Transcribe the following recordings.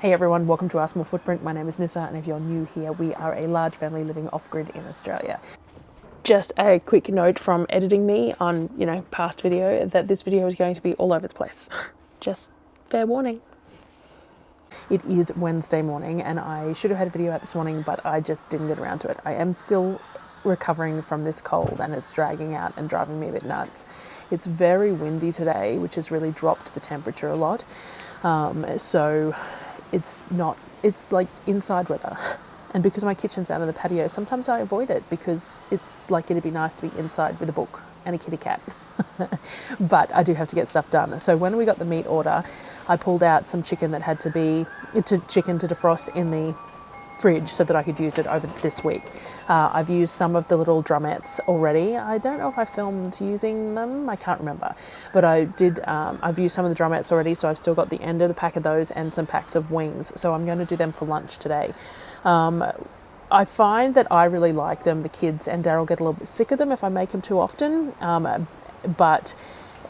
Hey everyone, welcome to Our Small Footprint. My name is Nyssa, and if you're new here, we are a large family living off-grid in Australia. Just a quick note from editing me on, past video, that this video is going to be all over the place. Just fair warning. It is Wednesday morning, and I should have had a video out this morning, but I just didn't get around to it. I am still recovering from this cold, and it's dragging out and driving me a bit nuts. It's very windy today, which has really dropped the temperature a lot. So it's like inside weather. And because my kitchen's out on the patio, sometimes I avoid it because it's like it'd be nice to be inside with a book and a kitty cat. But I do have to get stuff done. So when we got the meat order, I pulled out some chicken that had to be chicken to defrost in the fridge so that I could use it over this week. I've used some of the little drumettes already. I don't know if I filmed using them, I can't remember, but I did. I've used some of the drumettes already, so I've still got the end of the pack of those and some packs of wings, so I'm going to do them for lunch today. I find that I really like them. The kids and Darryl get a little bit sick of them if I make them too often, but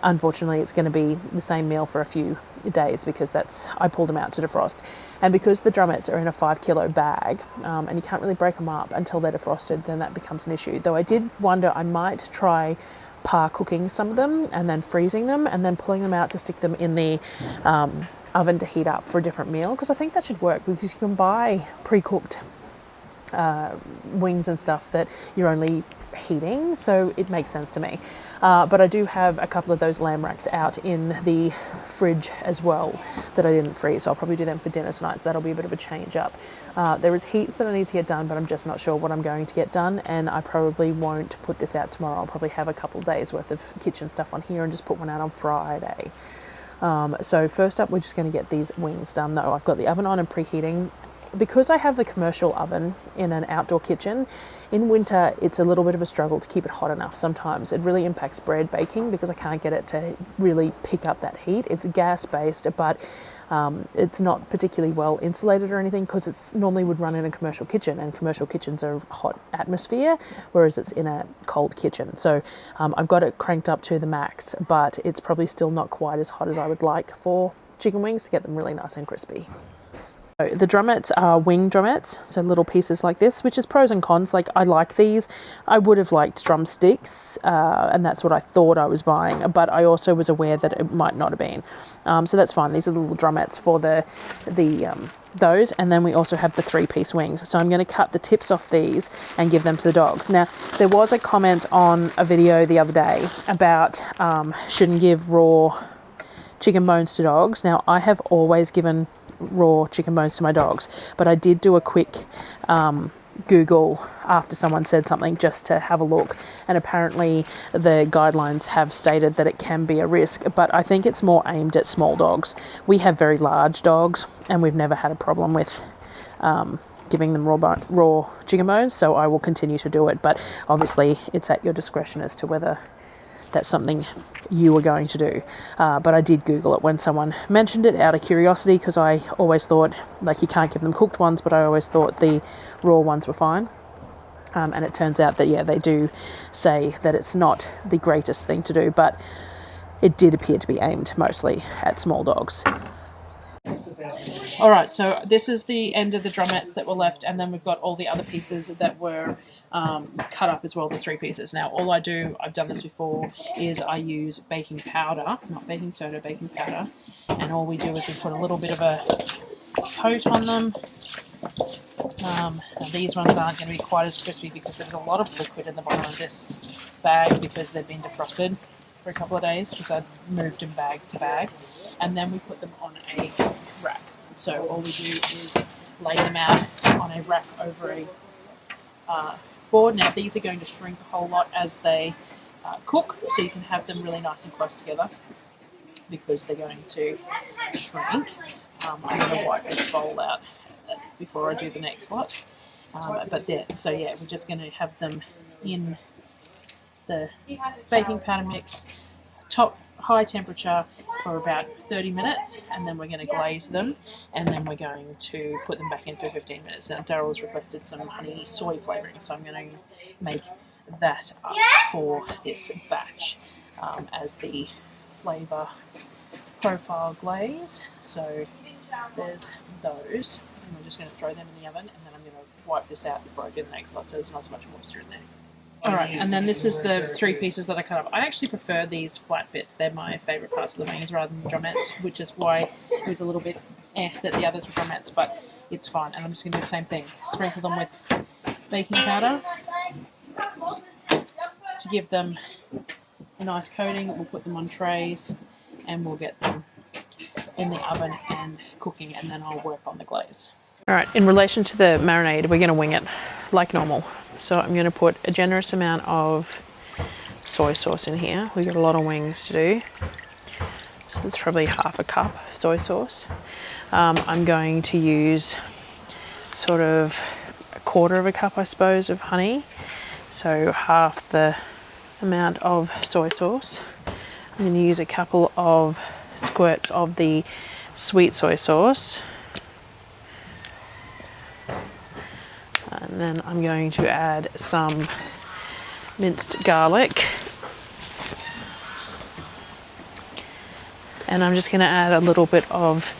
unfortunately it's going to be the same meal for a few days because I pulled them out to defrost. And because the drumettes are in a 5 kilo bag, and you can't really break them up until they're defrosted, then that becomes an issue. Though I did wonder I might try par cooking some of them and then freezing them and then pulling them out to stick them in the oven to heat up for a different meal, because I think that should work, because you can buy pre-cooked wings and stuff that you're only heating, so it makes sense to me. But I do have a couple of those lamb racks out in the fridge as well that I didn't freeze, so I'll probably do them for dinner tonight, so that'll be a bit of a change up. There is heaps that I need to get done, but I'm just not sure what I'm going to get done, and I probably won't put this out tomorrow. I'll probably have a couple of days worth of kitchen stuff on here and just put one out on Friday. So first up, we're just going to get these wings done though. I've got the oven on and preheating. Because I have the commercial oven in an outdoor kitchen, in winter it's a little bit of a struggle to keep it hot enough sometimes. It really impacts bread baking because I can't get it to really pick up that heat. It's gas based, but it's not particularly well insulated or anything, because it's normally would run in a commercial kitchen, and commercial kitchens are hot atmosphere, whereas it's in a cold kitchen. So I've got it cranked up to the max, but it's probably still not quite as hot as I would like for chicken wings to get them really nice and crispy. So the drumettes are wing drumettes, so little pieces like this, which is pros and cons. Like, I like these. I would have liked drumsticks, and that's what I thought I was buying, but I also was aware that it might not have been. So that's fine. These are the little drumettes for those, and then we also have the 3-piece wings. So I'm going to cut the tips off these and give them to the dogs. Now, there was a comment on a video the other day about shouldn't give raw chicken bones to dogs. Now, I have always given raw chicken bones to my dogs, but I did do a quick Google after someone said something just to have a look, and apparently the guidelines have stated that it can be a risk, but I think it's more aimed at small dogs. We have very large dogs and we've never had a problem with giving them raw chicken bones, so I will continue to do it, but obviously it's at your discretion as to whether that's something you are going to do. But I did Google it when someone mentioned it out of curiosity, because I always thought, like, you can't give them cooked ones, but I always thought the raw ones were fine. And it turns out that, yeah, they do say that it's not the greatest thing to do, but it did appear to be aimed mostly at small dogs. All right, so this is the end of the drumettes that were left, and then we've got all the other pieces that were cut up as well, the 3 pieces. Now, all I do, I've done this before, is I use baking powder, not baking soda, baking powder, and all we do is we put a little bit of a coat on them. Now these ones aren't going to be quite as crispy because there's a lot of liquid in the bottom of this bag because they've been defrosted for a couple of days, because I moved them bag to bag, and then we put them on a rack. So all we do is lay them out on a rack over a board. Now, these are going to shrink a whole lot as they cook, so you can have them really nice and close together because they're going to shrink. I'm going to wipe this bowl out before I do the next lot. So yeah, we're just going to have them in the baking powder mix, high temperature for about 30 minutes, and then we're going to glaze them, and then we're going to put them back in for 15 minutes. Now, Darryl has requested some honey soy flavouring, so I'm going to make that up for this batch as the flavour profile glaze. So there's those. And I'm just going to throw them in the oven, and then I'm going to wipe this out before I do the next lot so there's not as much moisture in there. Alright, and then this is the 3 pieces that I cut up. I actually prefer these flat bits. They're my favourite parts of the wings rather than the drumettes, which is why it was a little bit that the others were drumettes, but it's fine. And I'm just going to do the same thing. Sprinkle them with baking powder to give them a nice coating. We'll put them on trays and we'll get them in the oven and cooking, and then I'll work on the glaze. Alright, in relation to the marinade, we're going to wing it like normal. So I'm going to put a generous amount of soy sauce in here. We've got a lot of wings to do. So there's probably half a cup of soy sauce. I'm going to use sort of a quarter of a cup, I suppose, of honey. So half the amount of soy sauce. I'm going to use a couple of squirts of the sweet soy sauce. And then I'm going to add some minced garlic. And I'm just going to add a little bit of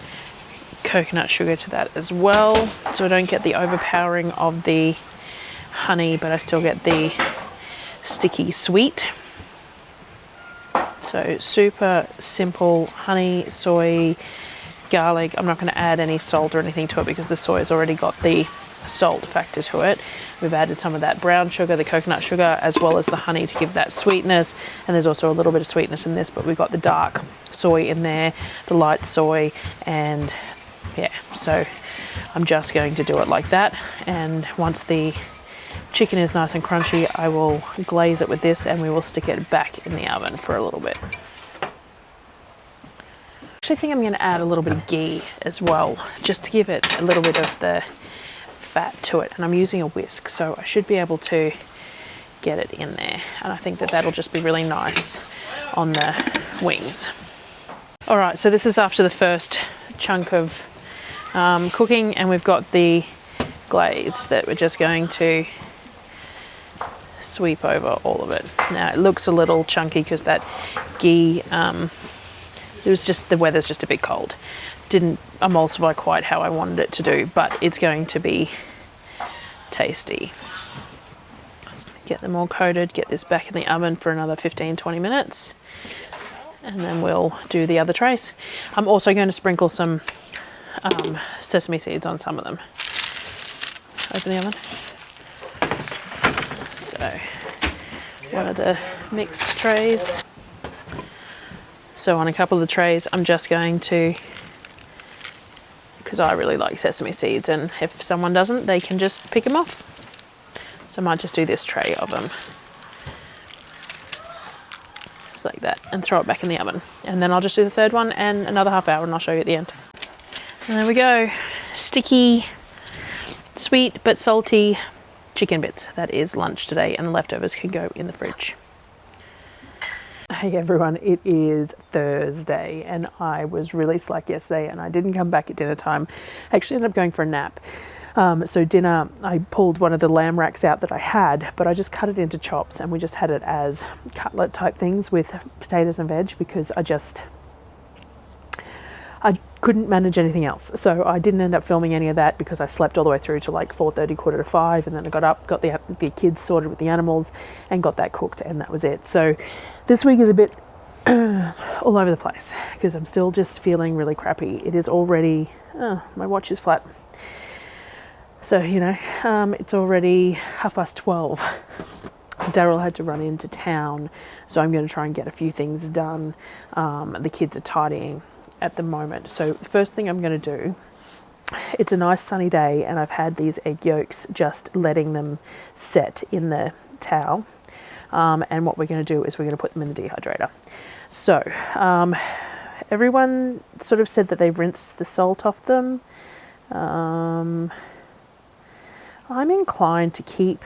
coconut sugar to that as well, so I don't get the overpowering of the honey, but I still get the sticky sweet. So super simple honey, soy, garlic. I'm not going to add any salt or anything to it because the soy has already got the salt factor to it. We've added some of that brown sugar, the coconut sugar, as well as the honey to give that sweetness, and there's also a little bit of sweetness in this, but we've got the dark soy in there, the light soy, and yeah, so I'm just going to do it like that. And once the chicken is nice and crunchy, I will glaze it with this and we will stick it back in the oven for a little bit. I actually think I'm going to add a little bit of ghee as well, just to give it a little bit of the fat to it, and I'm using a whisk, so I should be able to get it in there, and I think that that'll just be really nice on the wings. Alright, so this is after the first chunk of cooking, and we've got the glaze that we're just going to sweep over all of it. Now it looks a little chunky because that ghee, it was just, the weather's just a bit cold. Didn't emulsify quite how I wanted it to do, but it's going to be tasty. Let's get them all coated, get this back in the oven for another 15-20 minutes, and then we'll do the other trays. I'm also going to sprinkle some sesame seeds on some of them. Open the oven. So one of the mixed trays. So on a couple of the trays, I'm just going to, because I really like sesame seeds, and if someone doesn't, they can just pick them off. So I might just do this tray of them. Just like that, and throw it back in the oven. And then I'll just do the third one and another half hour, and I'll show you at the end. And there we go. Sticky, sweet but salty chicken bits. That is lunch today, and the leftovers can go in the fridge. Hey everyone, it is Thursday and I was really slack yesterday and I didn't come back at dinner time. I actually ended up going for a nap. So dinner, I pulled one of the lamb racks out that I had, but I just cut it into chops and we just had it as cutlet type things with potatoes and veg because I couldn't manage anything else. So I didn't end up filming any of that because I slept all the way through to like 4:30, 4:45, and then I got up, got the kids sorted with the animals and got that cooked, and that was it. So this week is a bit all over the place because I'm still just feeling really crappy. It is already, my watch is flat. So, you know, it's already 12:30. Darryl had to run into town, so I'm going to try and get a few things done. The kids are tidying at the moment. So the first thing I'm going to do, it's a nice sunny day and I've had these egg yolks just letting them set in the towel. And what we're going to do is we're going to put them in the dehydrator. So everyone sort of said that they've rinsed the salt off them. I'm inclined to keep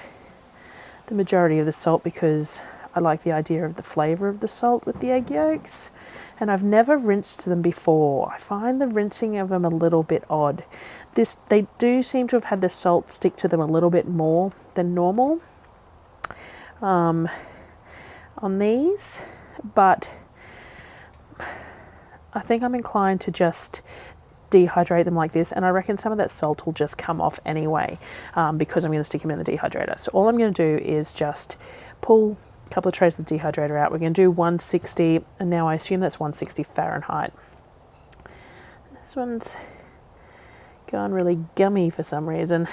the majority of the salt because I like the idea of the flavour of the salt with the egg yolks, and I've never rinsed them before. I find the rinsing of them a little bit odd. They do seem to have had the salt stick to them a little bit more than normal on these, but I think I'm inclined to just dehydrate them like this, and I reckon some of that salt will just come off anyway, because I'm going to stick them in the dehydrator. So all I'm going to do is just pull a couple of trays of the dehydrator out. We're going to do 160, and now I assume that's 160 Fahrenheit. This one's gone really gummy for some reason.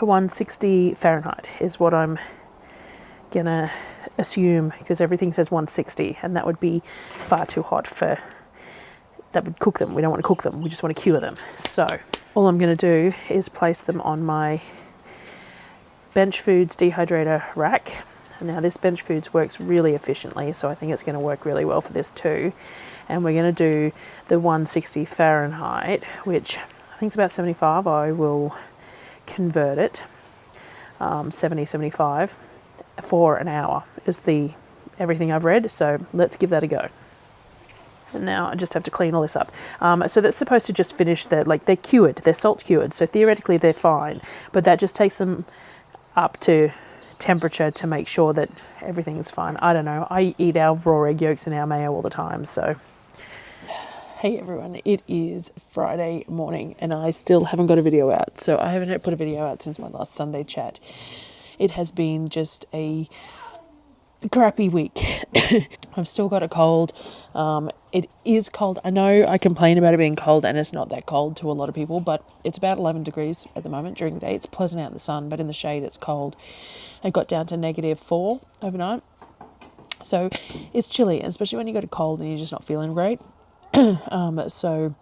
160 Fahrenheit is what I'm gonna assume, because everything says 160, and that would be far too hot for, that would cook them. We don't want to cook them, we just want to cure them. So all I'm going to do is place them on my Bench Foods dehydrator rack. Now this Bench Foods works really efficiently, so I think it's going to work really well for this too. And we're going to do the 160 Fahrenheit, which I think is about 75. I will convert it, 70, 75 for an hour is the everything I've read. So let's give that a go. And now I just have to clean all this up. So that's supposed to just finish the, like, they're cured, they're salt cured, so theoretically they're fine, but that just takes them up to temperature to make sure that everything is fine. I don't know, I eat our raw egg yolks in our mayo all the time, so. Hey everyone, it is Friday morning and I still haven't got a video out. So I haven't put a video out since my last Sunday chat. It has been just a crappy week. I've still got a cold. It is cold. I know I complain about it being cold and it's not that cold to a lot of people, but it's about 11 degrees at the moment during the day. It's pleasant out in the sun, but in the shade it's cold. It got down to -4 overnight. So it's chilly, and especially when you got a cold and you're just not feeling great. So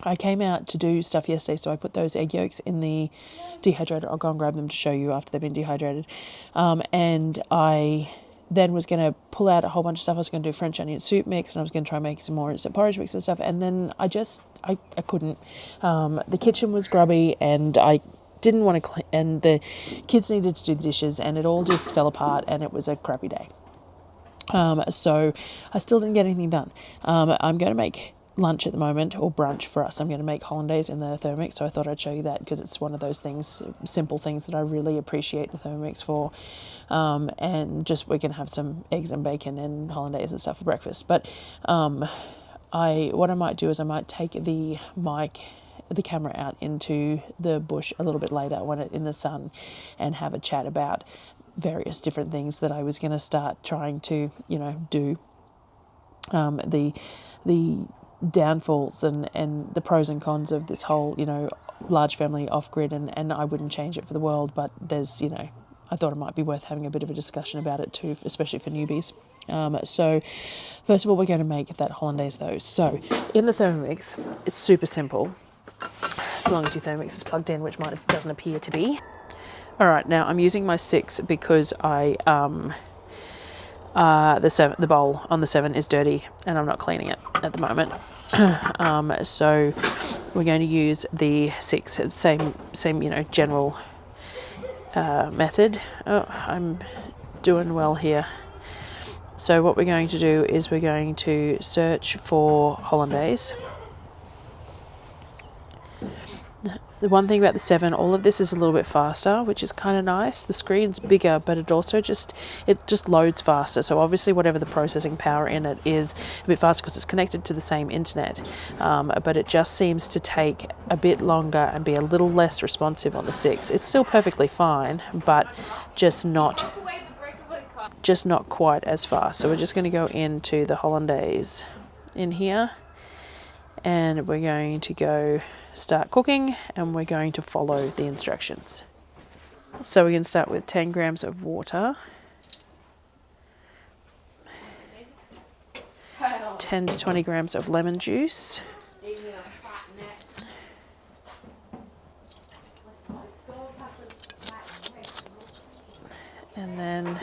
I came out to do stuff yesterday, so I put those egg yolks in the dehydrator. I'll go and grab them to show you after they've been dehydrated. And I then was going to pull out a whole bunch of stuff. I was going to do French onion soup mix, and I was going to try and make some more instant porridge mix and stuff. And then I couldn't. The kitchen was grubby, and I didn't want to clean, and the kids needed to do the dishes, and it all just fell apart, and it was a crappy day. So I still didn't get anything done. I'm going to make lunch at the moment, or brunch for us. I'm going to make hollandaise in the Thermomix, so I thought I'd show you that because it's one of those things, simple things that I really appreciate the Thermomix for. And just we can have some eggs and bacon and hollandaise and stuff for breakfast. But what I might do is I might take the camera out into the bush a little bit later when it's in the sun and have a chat about various different things that I was going to start trying to, do. The downfalls and the pros and cons of this whole, large family off-grid, and I wouldn't change it for the world, but there's, I thought it might be worth having a bit of a discussion about it too, especially for newbies. So first of all, we're going to make that hollandaise though. So in the Thermomix, it's super simple, as long as your Thermomix is plugged in, which doesn't appear to be. All right, now I'm using my 6 because the bowl on the 7 is dirty and I'm not cleaning it at the moment. So we're going to use the 6, same general method. Oh, I'm doing well here. So what we're going to do is we're going to search for hollandaise. The one thing about the 7, all of this is a little bit faster, which is kind of nice. The screen's bigger, but it also just loads faster. So obviously whatever the processing power in it is a bit faster because it's connected to the same internet. But it just seems to take a bit longer and be a little less responsive on the 6. It's still perfectly fine, but just not quite as fast. So we're just going to go into the hollandaise in here, and we're going to go start cooking, and we're going to follow the instructions. So we're going to start with 10 grams of water, 10 to 20 grams of lemon juice, and then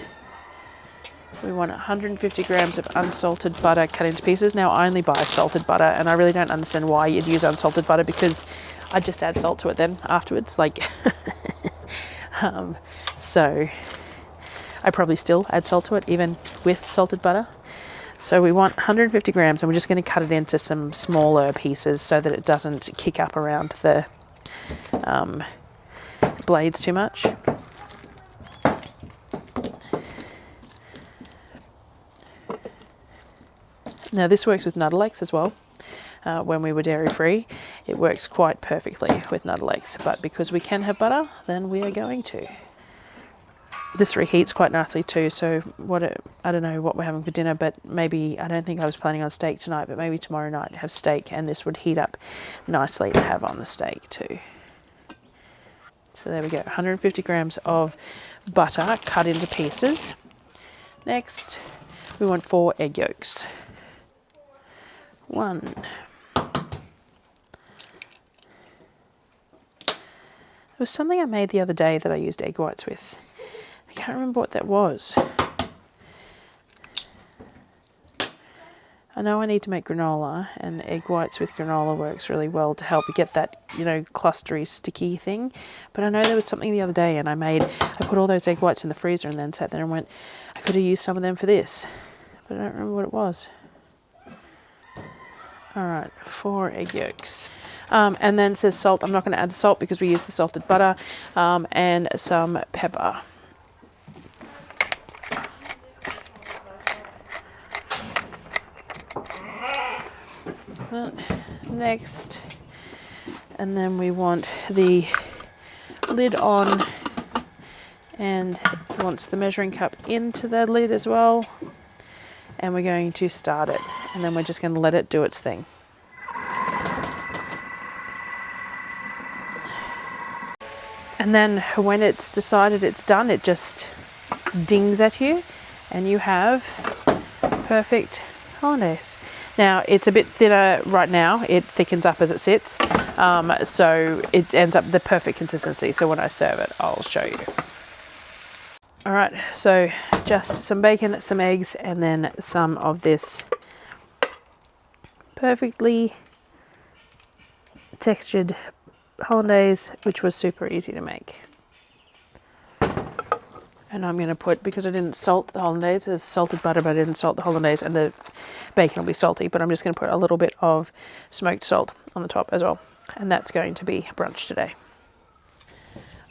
we want 150 grams of unsalted butter cut into pieces. Now I only buy salted butter, and I really don't understand why you'd use unsalted butter, because I just add salt to it then afterwards, so I probably still add salt to it even with salted butter. So we want 150 grams, and we're just going to cut it into some smaller pieces so that it doesn't kick up around the blades too much. Now this works with Nuddle eggs as well. When we were dairy free, it works quite perfectly with Nuddle eggs, but because we can have butter, then we are going to. This reheats quite nicely too, so I don't know what we're having for dinner, but maybe, I don't think I was planning on steak tonight, but maybe tomorrow night have steak, and this would heat up nicely to have on the steak too. So there we go, 150 grams of butter cut into pieces. Next, we want 4 egg yolks. 1. There was something I made the other day that I used egg whites with. I can't remember what that was. I know I need to make granola, and egg whites with granola works really well to help you get that, you know, clustery, sticky thing. But I know there was something the other day, and I put all those egg whites in the freezer and then sat there and went, I could have used some of them for this. But I don't remember what it was. All right, 4 egg yolks. And then it says salt. I'm not going to add the salt because we use the salted butter, and some pepper. Next, and then we want the lid on, and wants the measuring cup into the lid as well, and we're going to start it, and then we're just going to let it do its thing. And then when it's decided it's done, it just dings at you, and you have perfect hollandaise. Now it's a bit thinner right now, it thickens up as it sits, so it ends up the perfect consistency. So when I serve it, I'll show you. All right, so just some bacon, some eggs, and then some of this perfectly textured hollandaise, which was super easy to make. And I'm going to put, because I didn't salt the hollandaise, there's salted butter, but I didn't salt the hollandaise, and the bacon will be salty, but I'm just going to put a little bit of smoked salt on the top as well. And that's going to be brunch today.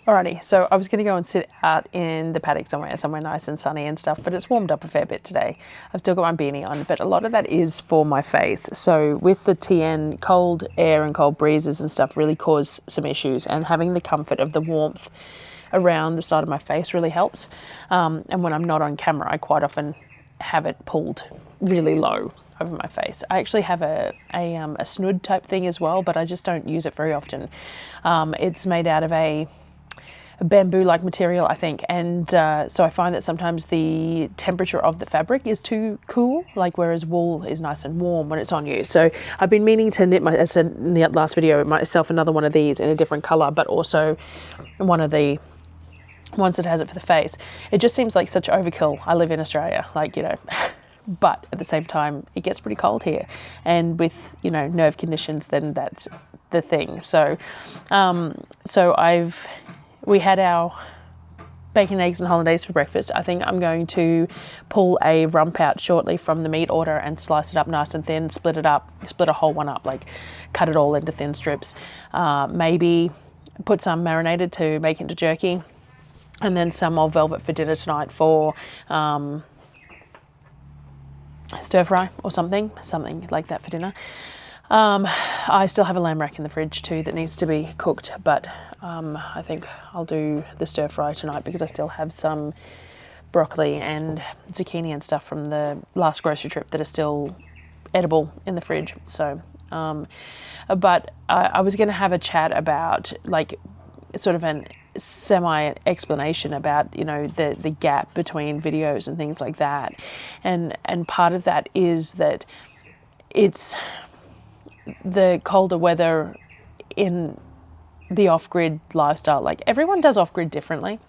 Alrighty, so I was going to go and sit out in the paddock somewhere nice and sunny and stuff, but it's warmed up a fair bit today. I've still got my beanie on, but a lot of that is for my face. So with the TN, cold air and cold breezes and stuff really cause some issues, and having the comfort of the warmth around the side of my face really helps. And when I'm not on camera, I quite often have it pulled really low over my face. I actually have a snood type thing as well, but I just don't use it very often. It's made out of a bamboo-like material, I think, and so I find that sometimes the temperature of the fabric is too cool, like whereas wool is nice and warm when it's on you. So I've been meaning to knit, as I said in the last video, myself another one of these in a different color, but also one of the ones that has it for the face. It just seems like such overkill. I live in Australia, like, you know, but at the same time it gets pretty cold here, and with, you know, nerve conditions, then that's the thing. So we had our bacon, eggs and hollandaise for breakfast. I think I'm going to pull a rump out shortly from the meat order and slice it up nice and thin, split a whole one up, like cut it all into thin strips, maybe put some marinated to make into jerky, and then some more velvet for dinner tonight for stir fry or something like that for dinner. I still have a lamb rack in the fridge too that needs to be cooked, but I think I'll do the stir fry tonight because I still have some broccoli and zucchini and stuff from the last grocery trip that are still edible in the fridge. So, but I was going to have a chat about, like, sort of an semi-explanation about, you know, the gap between videos and things like that, and part of that is that it's the colder weather in the off-grid lifestyle. Like, everyone does off-grid differently,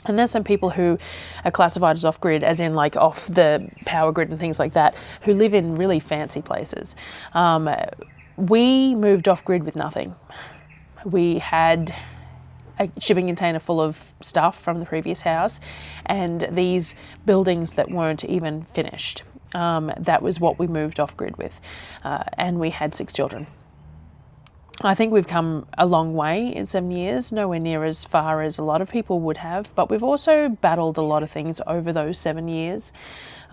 and there's some people who are classified as off-grid, as in like off the power grid and things like that, who live in really fancy places. We moved off-grid with nothing. We had a shipping container full of stuff from the previous house and these buildings that weren't even finished. That was what we moved off-grid with, and we had 6 children. I think we've come a long way in 7 years, nowhere near as far as a lot of people would have, but we've also battled a lot of things over those 7 years.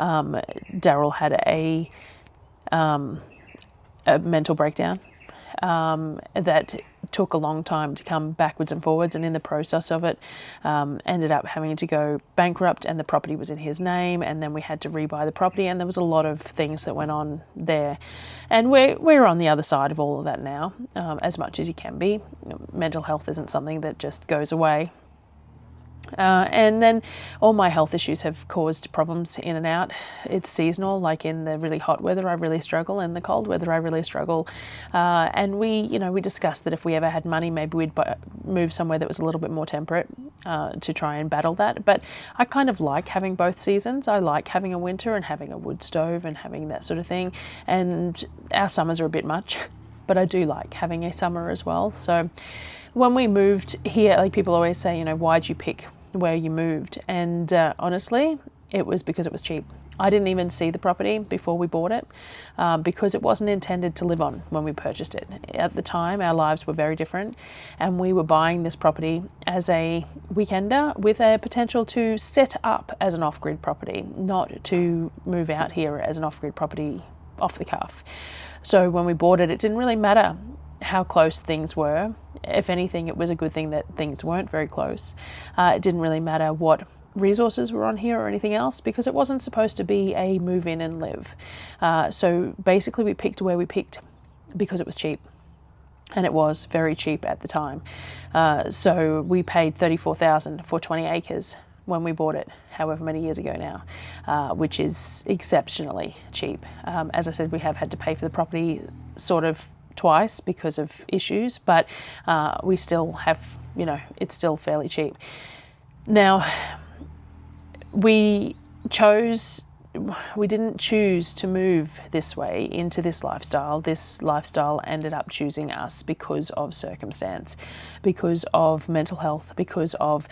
Darryl had a a mental breakdown that took a long time to come backwards and forwards, and in the process of it ended up having to go bankrupt, and the property was in his name, and then we had to rebuy the property, and there was a lot of things that went on there, and we're on the other side of all of that now, as much as you can be. Mental health isn't something that just goes away. And then all my health issues have caused problems in and out. It's seasonal, like in the really hot weather I really struggle, in the cold weather I really struggle. And we discussed that if we ever had money, maybe we'd move somewhere that was a little bit more temperate to try and battle that. But I kind of like having both seasons. I like having a winter and having a wood stove and having that sort of thing. And our summers are a bit much, but I do like having a summer as well. So when we moved here, like people always say, why'd you pick where you moved? And honestly, it was because it was cheap. I didn't even see the property before we bought it because it wasn't intended to live on when we purchased it. At the time, our lives were very different, and we were buying this property as a weekender with a potential to set up as an off-grid property, not to move out here as an off-grid property off the cuff. So when we bought it, it didn't really matter how close things were. If anything, it was a good thing that things weren't very close. It didn't really matter what resources were on here or anything else, because it wasn't supposed to be a move in and live. So basically we picked where we picked because it was cheap, and it was very cheap at the time. So we paid $34,000 for 20 acres when we bought it, however many years ago now, which is exceptionally cheap. As I said, we have had to pay for the property sort of twice because of issues, but we still have, it's still fairly cheap. Now, we didn't choose to move this way into this lifestyle. This lifestyle ended up choosing us because of circumstance, because of mental health, because of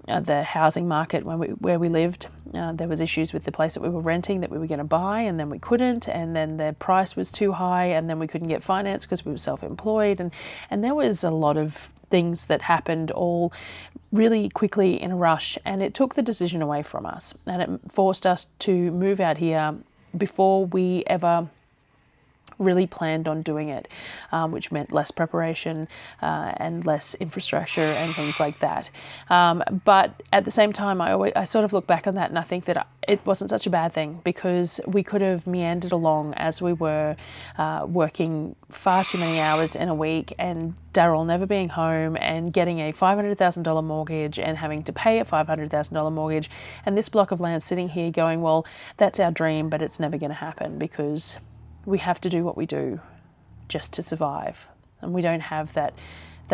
the housing market where we lived. There was issues with the place that we were renting that we were going to buy, and then we couldn't, and then the price was too high, and then we couldn't get finance because we were self-employed, and there was a lot of things that happened all really quickly in a rush, and it took the decision away from us, and it forced us to move out here before we ever really planned on doing it, which meant less preparation and less infrastructure and things like that. But at the same time, I sort of look back on that and I think that it wasn't such a bad thing, because we could have meandered along as we were, working far too many hours in a week, and Darryl never being home and getting a $500,000 mortgage and having to pay a $500,000 mortgage, and this block of land sitting here going, well, that's our dream, but it's never going to happen because we have to do what we do just to survive, and we don't have that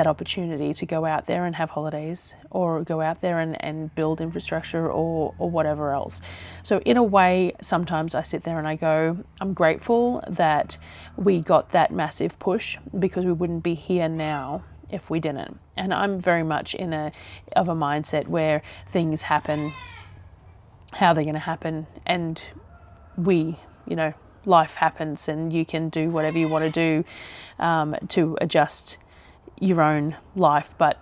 opportunity to go out there and have holidays, or go out there and build infrastructure or whatever else. So in a way, sometimes I sit there and I go, I'm grateful that we got that massive push, because we wouldn't be here now if we didn't. And I'm very much of a mindset where things happen how they're going to happen, and life happens, and you can do whatever you want to do to adjust your own life, but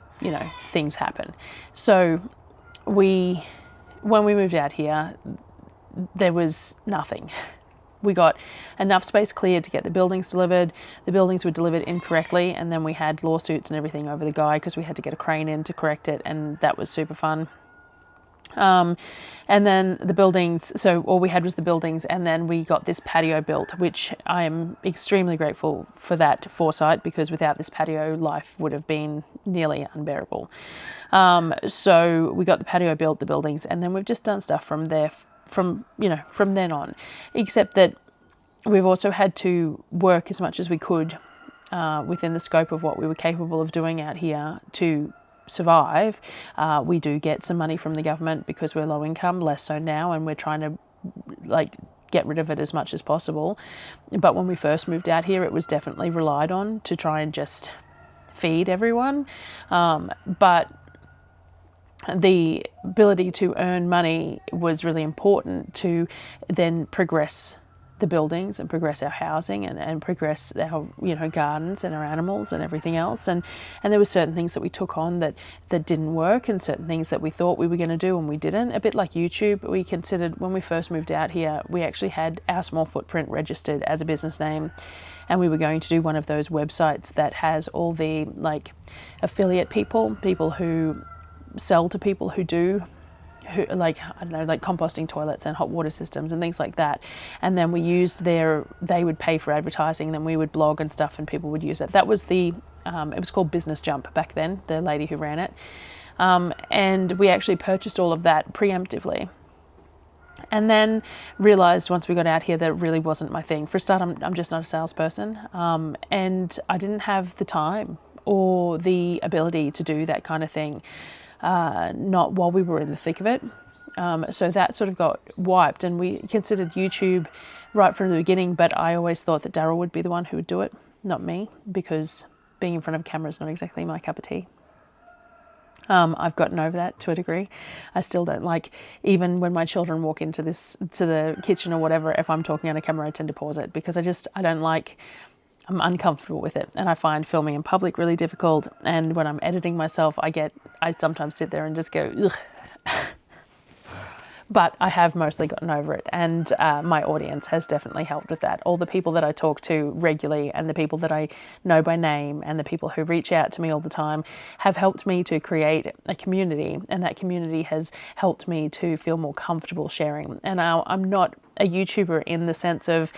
things happen. So when we moved out here, there was nothing. We got enough space cleared to get the buildings delivered. The buildings were delivered incorrectly, and then we had lawsuits and everything over the guy because we had to get a crane in to correct it, and that was super fun. And then the buildings, so all we had was the buildings, and then we got this patio built, which I am extremely grateful for that foresight, because without this patio, life would have been nearly unbearable. So we got the patio built, the buildings, and then we've just done stuff from there, from then on, except that we've also had to work as much as we could within the scope of what we were capable of doing out here to survive. We do get some money from the government because we're low income, less so now, and we're trying to get rid of it as much as possible. But when we first moved out here, it was definitely relied on to try and just feed everyone. But the ability to earn money was really important to then progress the buildings and progress our housing and progress our, you know, gardens and our animals and everything else. And there were certain things that we took on that didn't work, and certain things that we thought we were going to do and we didn't. A bit like YouTube, we considered when we first moved out here, we actually had our small footprint registered as a business name, and we were going to do one of those websites that has all the like affiliate people who sell to people who do, who, like, I don't know, like composting toilets and hot water systems and things like that. And then we used they would pay for advertising, and then we would blog and stuff and people would use it. That was it was called Business Jump back then, the lady who ran it. And we actually purchased all of that preemptively. And then realized once we got out here that it really wasn't my thing. For a start, I'm just not a salesperson. And I didn't have the time or the ability to do that kind of thing. Not while we were in the thick of it. So that sort of got wiped, and we considered YouTube right from the beginning, but I always thought that Darryl would be the one who would do it, not me, because being in front of a camera is not exactly my cup of tea. I've gotten over that to a degree. I still don't like, even when my children walk to the kitchen or whatever, if I'm talking on a camera, I tend to pause it because I don't like, I'm uncomfortable with it, and I find filming in public really difficult. And when I'm editing myself, I sometimes sit there and just go, ugh. But I have mostly gotten over it, and my audience has definitely helped with that. All the people that I talk to regularly, and the people that I know by name, and the people who reach out to me all the time have helped me to create a community, and that community has helped me to feel more comfortable sharing. And now I'm not a YouTuber in the sense of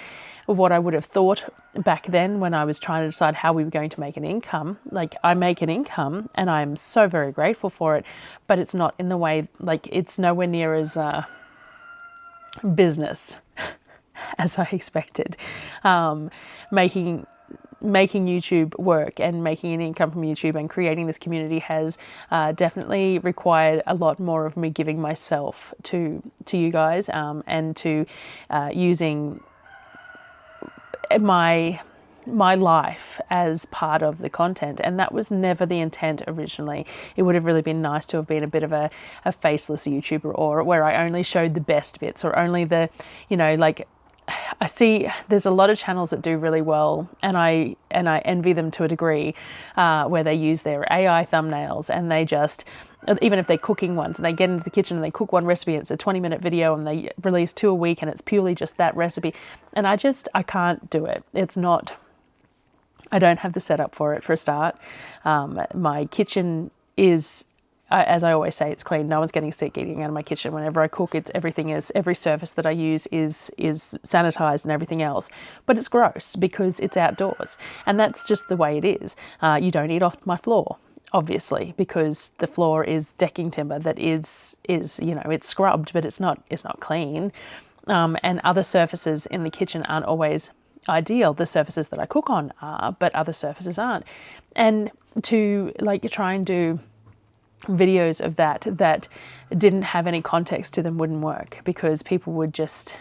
what I would have thought back then when I was trying to decide how we were going to make an income. Like, I make an income and I'm so very grateful for it, but it's not in the way, like, it's nowhere near as business as I expected. Making YouTube work and making an income from YouTube and creating this community has definitely required a lot more of me giving myself to you guys, and to using my life as part of the content. And that was never the intent originally. It would have really been nice to have been a bit of a faceless YouTuber, or where I only showed the best bits, or only the, you know, like, I see there's a lot of channels that do really well, and I envy them to a degree, where they use their AI thumbnails, and they just, even if they're cooking ones, and they get into the kitchen and they cook one recipe, and it's a 20-minute video, and they release 2 a week, and it's purely just that recipe. And I can't do it. It's not, I don't have the setup for it, for a start. My kitchen is, as I always say, it's clean. No one's getting sick eating out of my kitchen. Whenever I cook, every surface that I use is sanitized and everything else. But it's gross because it's outdoors, and that's just the way it is. You don't eat off my floor, obviously, because the floor is decking timber that is, you know, it's scrubbed, but it's not clean. And other surfaces in the kitchen aren't always ideal. The surfaces that I cook on are, but other surfaces aren't. And to like try and do videos of that didn't have any context to them wouldn't work, because people would just,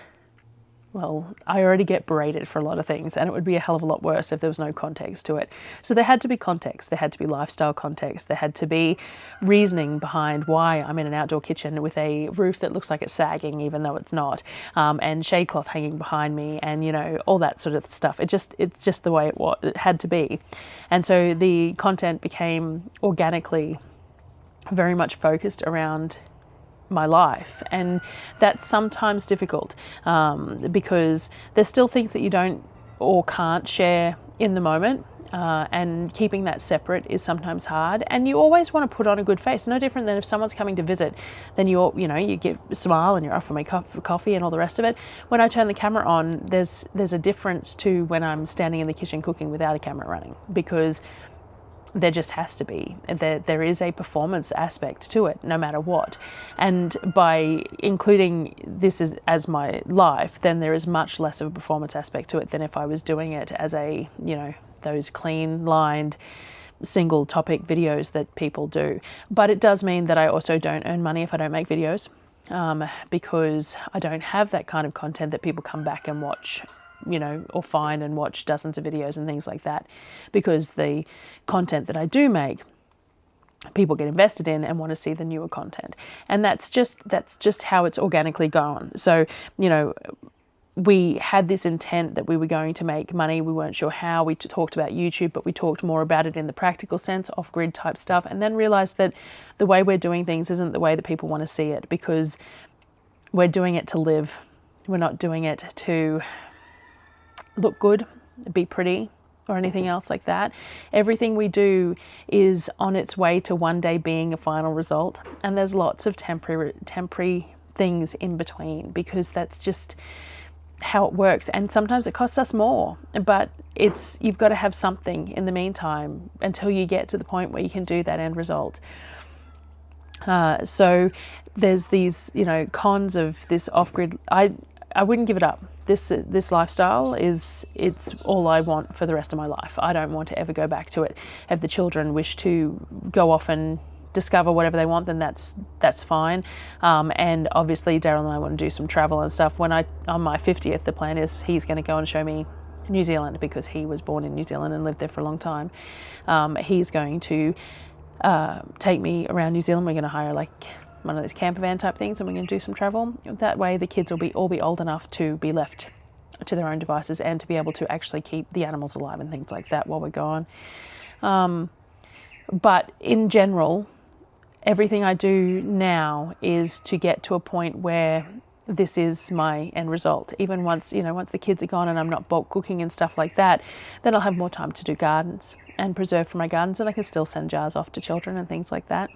well, I already get berated for a lot of things, and it would be a hell of a lot worse if there was no context to it. So there had to be context. There had to be lifestyle context. There had to be reasoning behind why I'm in an outdoor kitchen with a roof that looks like it's sagging even though it's not, and shade cloth hanging behind me, and, you know, all that sort of stuff. It's just the way it had to be. And so the content became organically very much focused around my life, and that's sometimes difficult, because there's still things that you don't or can't share in the moment, and keeping that separate is sometimes hard. And you always want to put on a good face, no different than if someone's coming to visit, then you get a smile and you're offer me a cup of coffee and all the rest of it. When I turn the camera on, there's a difference to when I'm standing in the kitchen cooking without a camera running, because there just has to be. There is a performance aspect to it, no matter what. And by including this as my life, then there is much less of a performance aspect to it than if I was doing it as a, you know, those clean lined single topic videos that people do. But it does mean that I also don't earn money if I don't make videos, because I don't have that kind of content that people come back and watch, you know, or find and watch dozens of videos and things like that, because the content that I do make, people get invested in and want to see the newer content. And that's just how it's organically gone. So, you know, we had this intent that we were going to make money. We weren't sure how. We talked about YouTube, but we talked more about it in the practical sense, off-grid type stuff, and then realized that the way we're doing things isn't the way that people want to see it, because we're doing it to live. We're not doing it to look good, be pretty, or anything else like that. Everything we do is on its way to one day being a final result, and there's lots of temporary things in between, because that's just how it works. And sometimes it costs us more, but you've got to have something in the meantime until you get to the point where you can do that end result. So there's these, cons of this off-grid. I wouldn't give it up. This lifestyle it's all I want for the rest of my life. I don't want to ever go back to it. If the children wish to go off and discover whatever they want, then that's fine. And obviously Darryl and I want to do some travel and stuff. On my 50th, the plan is he's going to go and show me New Zealand, because he was born in New Zealand and lived there for a long time. He's going to take me around New Zealand. We're going to hire like one of those camper van type things, and we're going to do some travel. That way the kids will all be old enough to be left to their own devices and to be able to actually keep the animals alive and things like that while we're gone. But in general, everything I do now is to get to a point where this is my end result. Even once the kids are gone and I'm not bulk cooking and stuff like that, then I'll have more time to do gardens and preserve for my gardens, and I can still send jars off to children and things like that.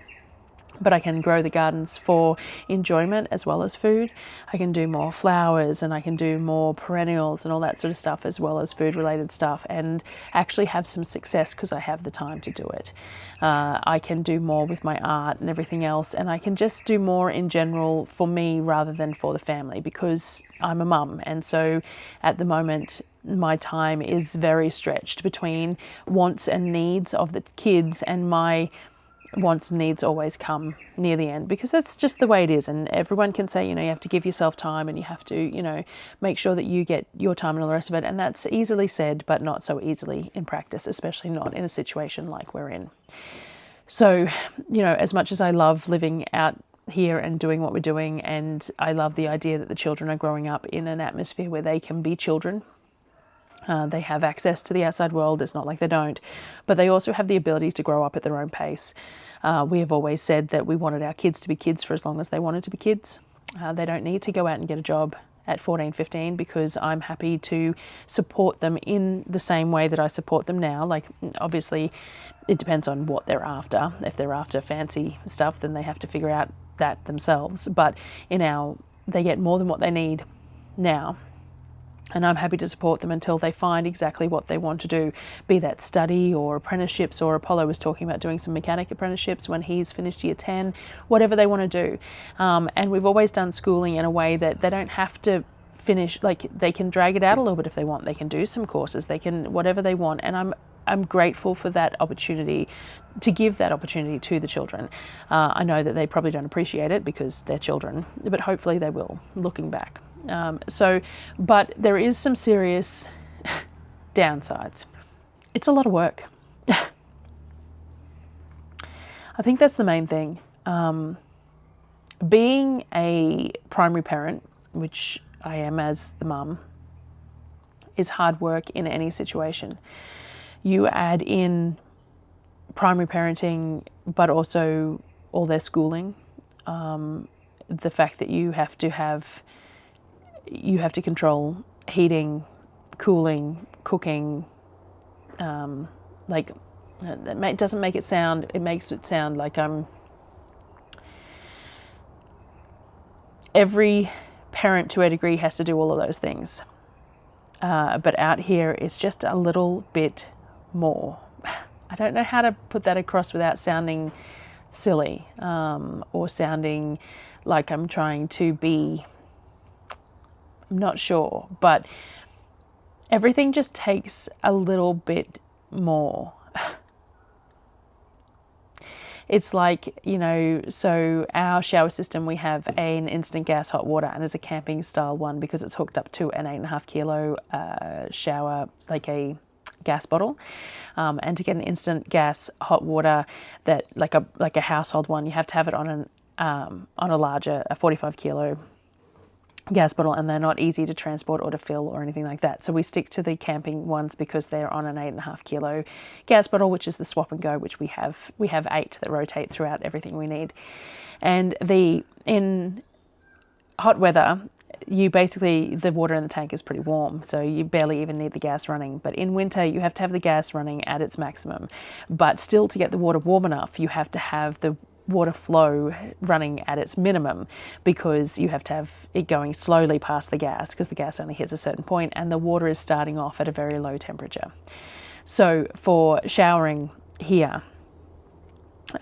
But I can grow the gardens for enjoyment as well as food. I can do more flowers, and I can do more perennials and all that sort of stuff, as well as food related stuff, and actually have some success because I have the time to do it. I can do more with my art and everything else, and I can just do more in general for me rather than for the family, because I'm a mum, and so at the moment my time is very stretched between wants and needs of the kids, and my wants and needs always come near the end, because that's just the way it is. And everyone can say, you have to give yourself time, and you have to, make sure that you get your time and all the rest of it. And that's easily said, but not so easily in practice, especially not in a situation like we're in. So, as much as I love living out here and doing what we're doing, and I love the idea that the children are growing up in an atmosphere where they can be children. They have access to the outside world. It's not like they don't, but they also have the ability to grow up at their own pace. We have always said that we wanted our kids to be kids for as long as they wanted to be kids. They don't need to go out and get a job at 14, 15, because I'm happy to support them in the same way that I support them now. Like, obviously, it depends on what they're after. If they're after fancy stuff, then they have to figure out that themselves. But they get more than what they need now. And I'm happy to support them until they find exactly what they want to do, be that study or apprenticeships, or Apollo was talking about doing some mechanic apprenticeships when he's finished year 10, whatever they want to do. And we've always done schooling in a way that they don't have to finish, like they can drag it out a little bit if they want. They can do some courses, they can, whatever they want. And I'm grateful for that opportunity, to give that opportunity to the children. I know that they probably don't appreciate it because they're children, but hopefully they will, looking back. But there is some serious downsides. It's a lot of work. I think that's the main thing. Being a primary parent, which I am as the mum, is hard work in any situation. You add in primary parenting, but also all their schooling, the fact that you have to control heating, cooling, cooking. It doesn't make it sound, it makes it sound like every parent to a degree has to do all of those things. But out here, it's just a little bit more. I don't know how to put that across without sounding silly, or sounding like I'm trying to be, I'm not sure, but everything just takes a little bit more. It's like, so our shower system, we have an instant gas hot water, and it's a camping style one because it's hooked up to an 8.5 kilo shower, like a gas bottle. And to get an instant gas hot water that like a household one, you have to have it on a larger, a 45 kilo gas bottle, and they're not easy to transport or to fill or anything like that. So we stick to the camping ones because they're on an 8.5 kilo gas bottle, which is the swap and go, which we have 8 that rotate throughout everything we need. And in hot weather, you basically, the water in the tank is pretty warm, so you barely even need the gas running. But in winter, you have to have the gas running at its maximum. But still, to get the water warm enough, you have to have the water flow running at its minimum, because you have to have it going slowly past the gas, because the gas only hits a certain point and the water is starting off at a very low temperature. So for showering here,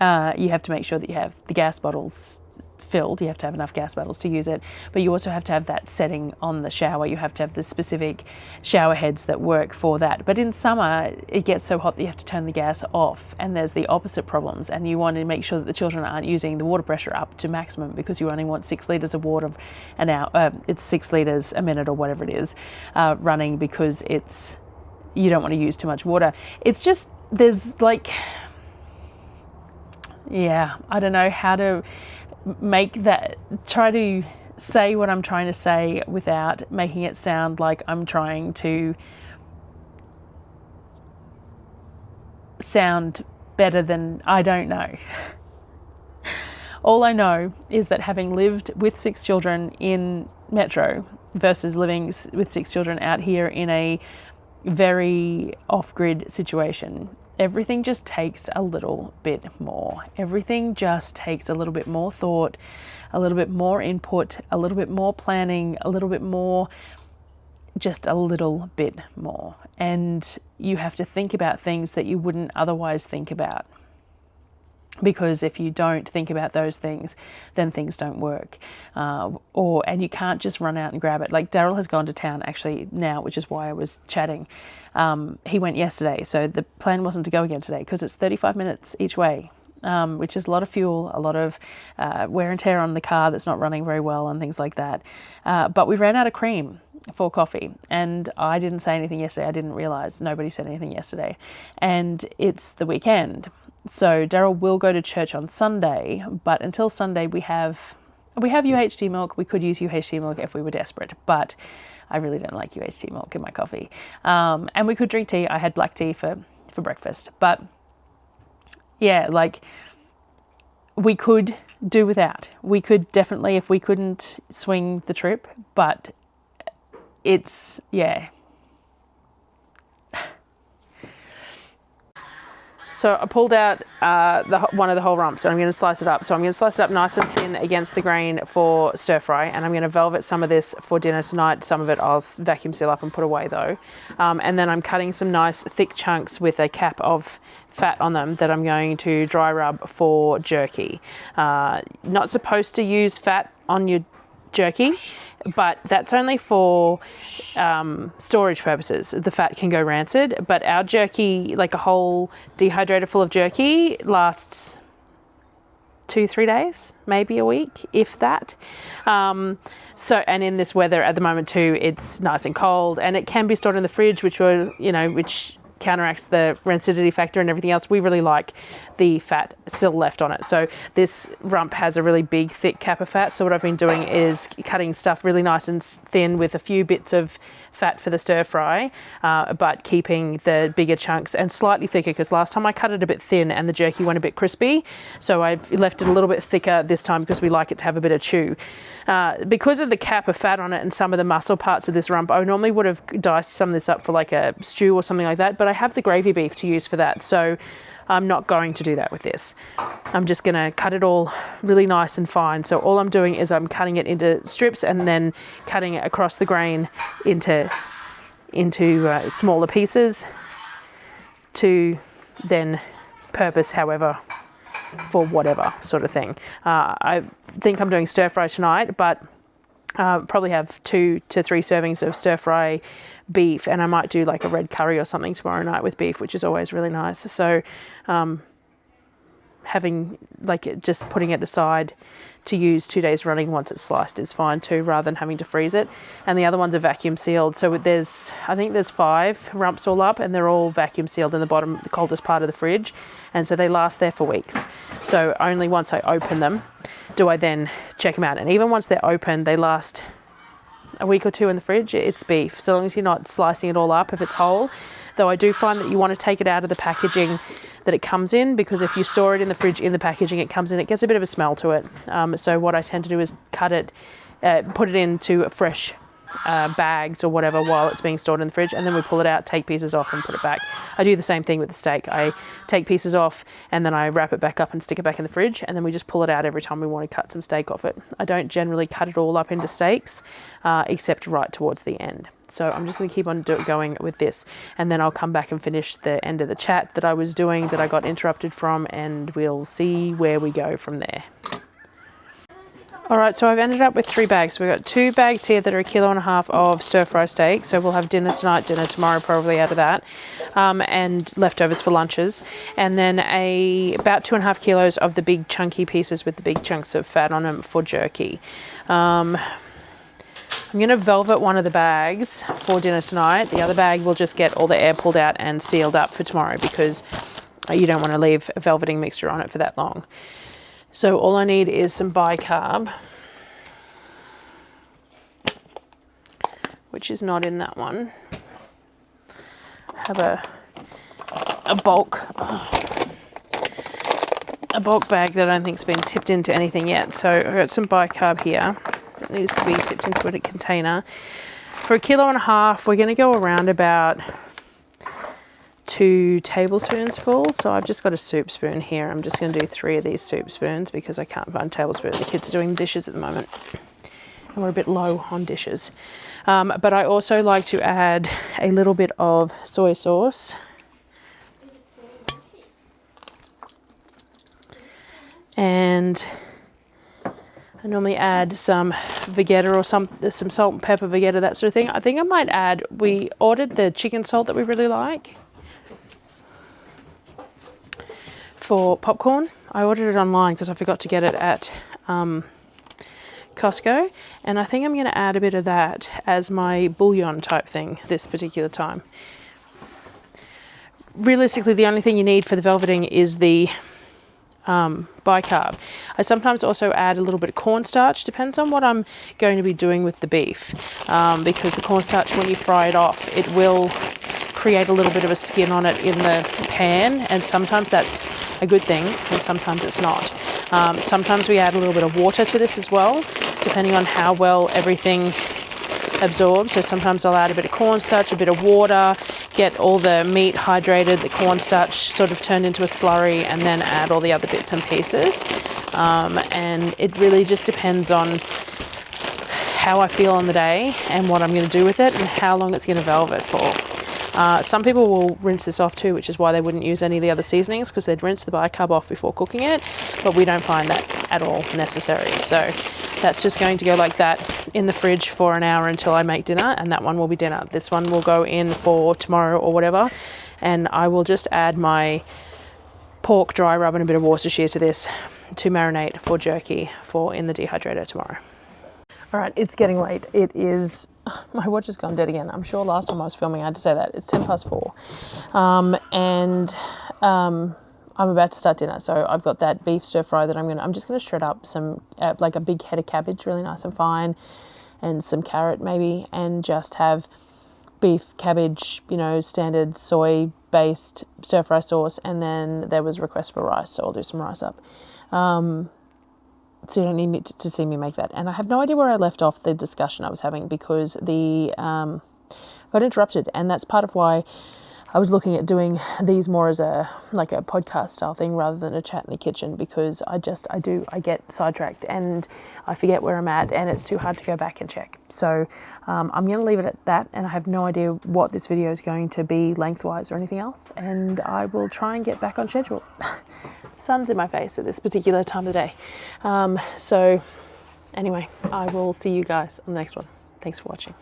you have to make sure that you have the gas bottles filled. You have to have enough gas bottles to use it, but you also have to have that setting on the shower. You have to have the specific shower heads that work for that. But in summer, it gets so hot that you have to turn the gas off, and there's the opposite problems, and you want to make sure that the children aren't using the water pressure up to maximum, because you only want 6 litres of water an hour. It's 6 litres a minute or whatever it is running, because you don't want to use too much water. It's just, there's like, yeah, I don't know how to make that, try to say what I'm trying to say without making it sound like I'm trying to sound better than, I don't know. All I know is that having lived with 6 children in Metro versus living with 6 children out here in a very off-grid situation, everything just takes a little bit more. Everything just takes a little bit more thought, a little bit more input, a little bit more planning, a little bit more, just a little bit more. And you have to think about things that you wouldn't otherwise think about. Because if you don't think about those things, then things don't work. And you can't just run out and grab it. Like Darryl has gone to town actually now, which is why I was chatting. He went yesterday, so the plan wasn't to go again today, because it's 35 minutes each way, which is a lot of fuel, a lot of wear and tear on the car that's not running very well and things like that. But we ran out of cream for coffee, and I didn't say anything yesterday. I didn't realise nobody said anything yesterday, and it's the weekend. So Darryl will go to church on Sunday, but until Sunday we have UHT milk. We could use UHT milk if we were desperate, but I really don't like UHT milk in my coffee. And we could drink tea. I had black tea for breakfast, but yeah, like we could do without. We could definitely, if we couldn't swing the trip, but it's, yeah. So I pulled out one of the whole rumps, and I'm going to slice it up. So I'm going to slice it up nice and thin against the grain for stir fry, and I'm going to velvet some of this for dinner tonight. Some of it I'll vacuum seal up and put away though. And then I'm cutting some nice thick chunks with a cap of fat on them that I'm going to dry rub for jerky. Not supposed to use fat on your jerky, but that's only for storage purposes. The fat can go rancid, but our jerky, like a whole dehydrator full of jerky, lasts 2-3 days, maybe a week, if that. And in this weather at the moment too, it's nice and cold, and it can be stored in the fridge, which counteracts the rancidity factor and everything else. We really like the fat still left on it. So this rump has a really big, thick cap of fat. So what I've been doing is cutting stuff really nice and thin with a few bits of fat for the stir fry, but keeping the bigger chunks and slightly thicker, because last time I cut it a bit thin and the jerky went a bit crispy. So I've left it a little bit thicker this time because we like it to have a bit of chew. Because of the cap of fat on it and some of the muscle parts of this rump, I normally would have diced some of this up for like a stew or something like that, but I have the gravy beef to use for that, so I'm not going to do that with this. I'm just going to cut it all really nice and fine. So all I'm doing is I'm cutting it into strips and then cutting it across the grain into smaller pieces to then purpose however for whatever sort of thing. I think I'm doing stir fry tonight, but probably have 2 to 3 servings of stir fry beef, and I might do like a red curry or something tomorrow night with beef, which is always really nice. So having just putting it aside to use 2 days running once it's sliced is fine too, rather than having to freeze it. And the other ones are vacuum sealed. So I think there's 5 rumps all up, and they're all vacuum sealed in the bottom, the coldest part of the fridge. And so they last there for weeks. So only once I open them do I then check them out. And even once they're open, they last a week or two in the fridge, it's beef, so long as you're not slicing it all up if it's whole. Though I do find that you want to take it out of the packaging that it comes in, because if you store it in the fridge in the packaging it comes in, it gets a bit of a smell to it. So what I tend to do is cut it, put it into a fresh bags or whatever while it's being stored in the fridge, and then we pull it out, take pieces off and put it back. I do the same thing with the steak. I take pieces off and then I wrap it back up and stick it back in the fridge, and then we just pull it out every time we want to cut some steak off it. I don't generally cut it all up into steaks except right towards the end. So I'm just going to keep on going with this, and then I'll come back and finish the end of the chat that I was doing that I got interrupted from, and we'll see where we go from there. Alright, so I've ended up with 3 bags. So we've got 2 bags here that are 1.5 kilos of stir-fry steak. So we'll have dinner tonight, dinner tomorrow probably out of that. And leftovers for lunches. And then about 2.5 kilos of the big chunky pieces with the big chunks of fat on them for jerky. I'm going to velvet one of the bags for dinner tonight. The other bag will just get all the air pulled out and sealed up for tomorrow, because you don't want to leave a velveting mixture on it for that long. So all I need is some bicarb, which is not in that one. I have a bulk bag that I don't think's been tipped into anything yet. So I've got some bicarb here that needs to be tipped into a container. For 1.5 kilos, we're going to go around about 2 tablespoons full. So I've just got a soup spoon here. I'm just going to do 3 of these soup spoons because I can't find tablespoons. The kids are doing dishes at the moment and we're a bit low on dishes. But I also like to add a little bit of soy sauce. And I normally add some Vegeta or some salt and pepper, Vegeta, that sort of thing. I think I might add, we ordered the chicken salt that we really like for popcorn. I ordered it online because I forgot to get it at Costco, and I think I'm going to add a bit of that as my bouillon type thing this particular time. Realistically, the only thing you need for the velveting is the bicarb. I sometimes also add a little bit of cornstarch, depends on what I'm going to be doing with the beef, because the cornstarch, when you fry it off, it will create a little bit of a skin on it in the pan, and sometimes that's a good thing and sometimes it's not. Sometimes we add a little bit of water to this as well, depending on how well everything absorbs. So sometimes I'll add a bit of cornstarch, a bit of water, get all the meat hydrated, the cornstarch sort of turned into a slurry, and then add all the other bits and pieces. And it really just depends on how I feel on the day and what I'm going to do with it and how long it's going to velvet for. Some people will rinse this off too, which is why they wouldn't use any of the other seasonings, because they'd rinse the bicarb off before cooking it, but we don't find that at all necessary. So that's just going to go like that in the fridge for an hour until I make dinner, and that one will be dinner. This one will go in for tomorrow or whatever, and I will just add my pork dry rub and a bit of Worcestershire to this to marinate for jerky for in the dehydrator tomorrow. All right, it's getting late. It is, my watch has gone dead again. I'm sure last time I was filming I had to say that. It's 4:10. I'm about to start dinner. So I've got that beef stir fry that I'm just gonna shred up some, like a big head of cabbage, really nice and fine, and some carrot maybe, and just have beef, cabbage, you know, standard soy based stir fry sauce. And then there was a request for rice, so I'll do some rice up. So you don't need to see me make that. And I have no idea where I left off the discussion I was having, because the got interrupted, and that's part of why I was looking at doing these more as a podcast style thing rather than a chat in the kitchen, because I get sidetracked and I forget where I'm at, and it's too hard to go back and check. So I'm going to leave it at that, and I have no idea what this video is going to be lengthwise or anything else, and I will try and get back on schedule. Sun's in my face at this particular time of the day. So anyway, I will see you guys on the next one. Thanks for watching.